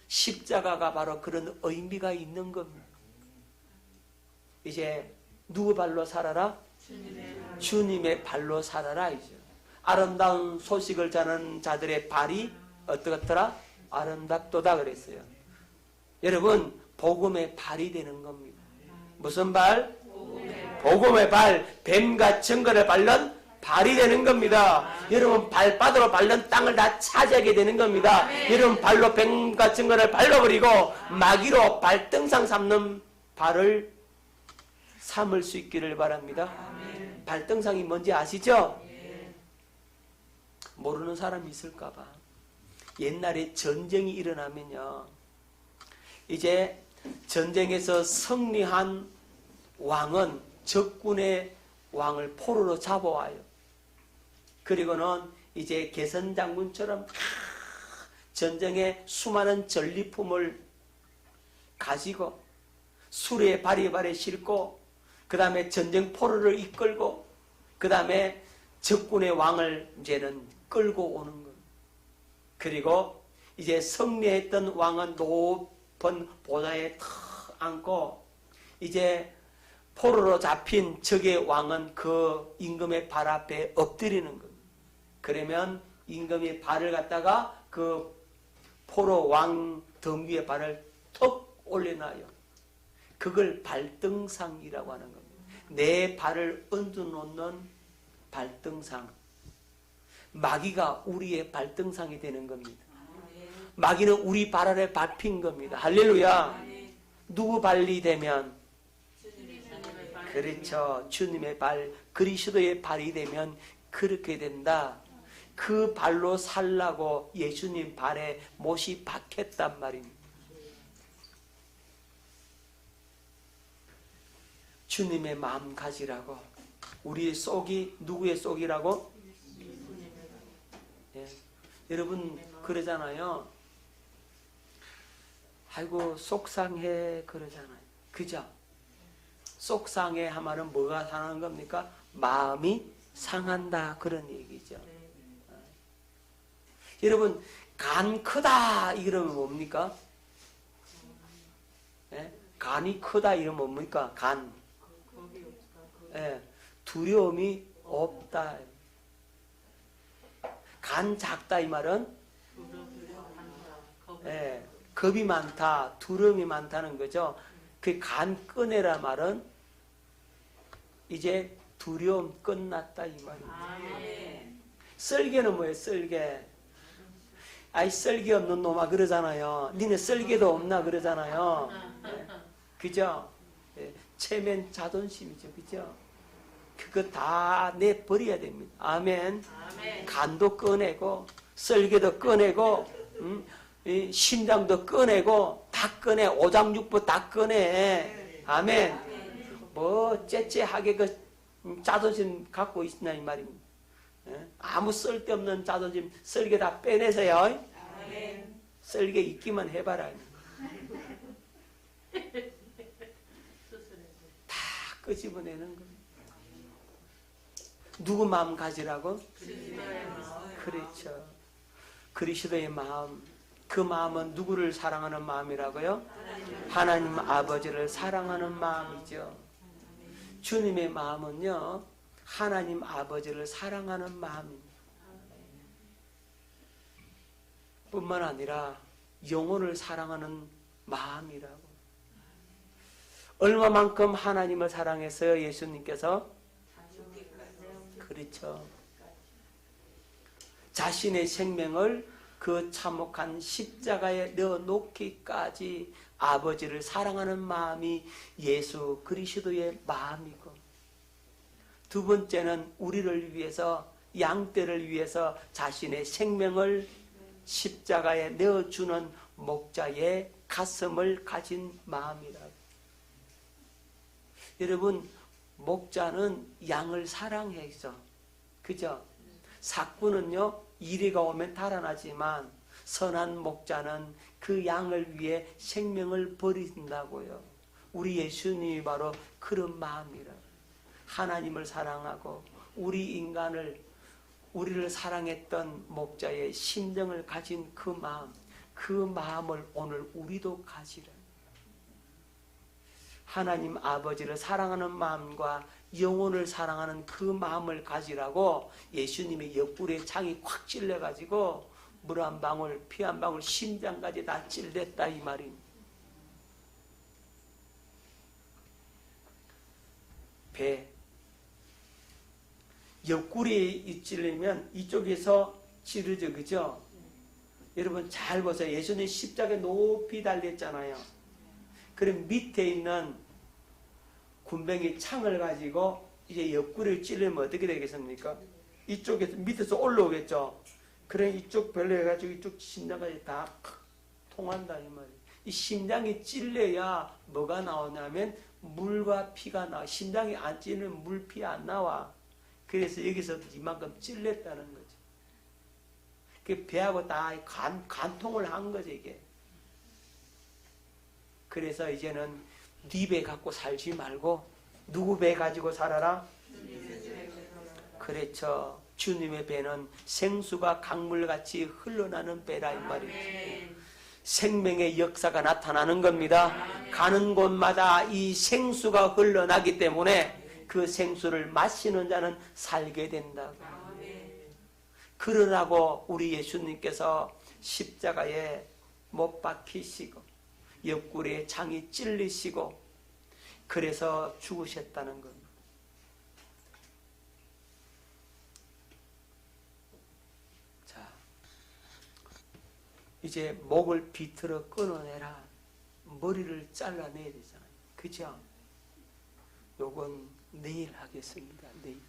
십자가가 바로 그런 의미가 있는 겁니다. 이제 누구 발로 살아라? 주님의 발로 살아라. 이제 아름다운 소식을 전하는 자들의 발이 어떻더라? 아름답도다 그랬어요. 여러분, 복음의 발이 되는 겁니다. 무슨 발? 복음의 발. 뱀과 증거를 밟는 발이 되는 겁니다. 여러분, 발바닥으로 밟는 땅을 다 차지하게 되는 겁니다. 여러분, 발로 뱀과 증거를 밟아버리고 마귀로 발등상 삼는 발을 삼을 수 있기를 바랍니다. 발등상이 뭔지 아시죠? 모르는 사람이 있을까봐. 옛날에 전쟁이 일어나면요, 이제 전쟁에서 승리한 왕은 적군의 왕을 포로로 잡아와요. 그리고는 이제 개선장군처럼 전쟁에 수많은 전리품을 가지고 수레에 바리바리 싣고, 그 다음에 전쟁 포로를 이끌고, 그 다음에 적군의 왕을 이제는 끌고 오는 겁니다. 그리고 이제 승리했던 왕은 높은 보좌에 탁 앉고, 이제 포로로 잡힌 적의 왕은 그 임금의 발 앞에 엎드리는 겁니다. 그러면 임금이 발을 갖다가 그 포로 왕 등 위에 발을 턱 올려놔요. 그걸 발등상이라고 하는 겁니다. 내 발을 얹어놓는 발등상. 마귀가 우리의 발등상이 되는 겁니다. 마귀는 우리 발 아래 밟힌 겁니다. 할렐루야. 누구 발이 되면? 그렇죠. 주님의 발, 그리스도의 발이 되면 그렇게 된다. 그 발로 살라고 예수님 발에 못이 박혔단 말입니다. 주님의 마음 가지라고. 우리의 속이 누구의 속이라고? 예. 여러분 그러잖아요. 아이고 속상해 그러잖아요. 그죠? 속상해 하면은 뭐가 상하는 겁니까? 마음이 상한다 그런 얘기죠. 여러분 간 크다 이러면 뭡니까? 예? 간이 크다 이러면 뭡니까? 간. 예. 두려움이 없다. 간 작다 이 말은 예. 겁이 많다, 두려움이 많다는 거죠. 그 간 꺼내라 말은 이제 두려움 끝났다 이 말입니다. 썰개는 뭐예요? 썰개. 아이 썰개 없는 놈아 그러잖아요. 니네 썰개도 없나 그러잖아요. 네. 그죠? 네. 체면 자존심이죠. 그죠? 그거 다 내버려야 됩니다. 아멘. 간도 꺼내고 썰개도 꺼내고 이 신장도 꺼내고 다 꺼내. 오장육부 다 꺼내. 아멘. 뭐 째째하게 그 자존심 갖고 있나 이 말입니다. 아무 쓸데없는 자존심 썰개 다 빼내세요. 썰개 있기만 해봐라. 다 끄집어내는 거예요. 누구 마음 가지라고? 그렇죠. 그리스도의 마음. 그 마음은 누구를 사랑하는 마음이라고요? 하나님 아버지를 사랑하는 마음이죠. 주님의 마음은요, 하나님 아버지를 사랑하는 마음입니다. 뿐만 아니라 영혼을 사랑하는 마음이라고. 얼마만큼 하나님을 사랑했어요, 예수님께서? 그렇죠. 자신의 생명을 그 참혹한 십자가에 넣어놓기까지 아버지를 사랑하는 마음이 예수 그리스도의 마음이고, 두 번째는 우리를 위해서, 양떼를 위해서 자신의 생명을 십자가에 내어주는 목자의 가슴을 가진 마음이라고. 여러분, 목자는 양을 사랑해서, 그죠? 삭부는요, 이리가 오면 달아나지만 선한 목자는 그 양을 위해 생명을 버린다고요. 우리 예수님이 바로 그런 마음이라. 하나님을 사랑하고 우리를 사랑했던 목자의 심정을 가진 그 마음을 오늘 우리도 가지라. 하나님 아버지를 사랑하는 마음과 영혼을 사랑하는 그 마음을 가지라고 예수님의 옆구리에 창이 콱 찔려가지고 물 한 방울, 피 한 방울, 심장까지 다 찔렸다 이 말입니다. 배. 옆구리에 찔리면 이쪽에서 찌르죠, 그죠? 여러분 잘 보세요. 예수님 십자가에 높이 달렸잖아요. 그럼 밑에 있는 군뱅이 창을 가지고 이제 옆구리를 찔르면 어떻게 되겠습니까? 이쪽에서 밑에서 올라오겠죠. 그래 이쪽 별로 해가지고 이쪽 심장까지 다 통한다 이 말이에요. 이 심장이 찔려야 뭐가 나오냐면 물과 피가 나와. 심장이 안 찔리면 물, 피 안 나와. 그래서 여기서 이만큼 찔렸다는 거죠. 그 배하고 다 간통을 한 거죠 이게. 그래서 이제는 네 배 갖고 살지 말고 누구 배 가지고 살아라? 그렇죠. 주님의 배는 생수가 강물같이 흘러나는 배라 이 말이죠. 생명의 역사가 나타나는 겁니다. 가는 곳마다 이 생수가 흘러나기 때문에 그 생수를 마시는 자는 살게 된다고. 그러라고 우리 예수님께서 십자가에 못 박히시고 옆구리에 창이 찔리시고 그래서 죽으셨다는 겁니다. 자, 이제 목을 비틀어 끊어내라. 머리를 잘라내야 되잖아요. 그죠? 요건 내일 하겠습니다. 내일.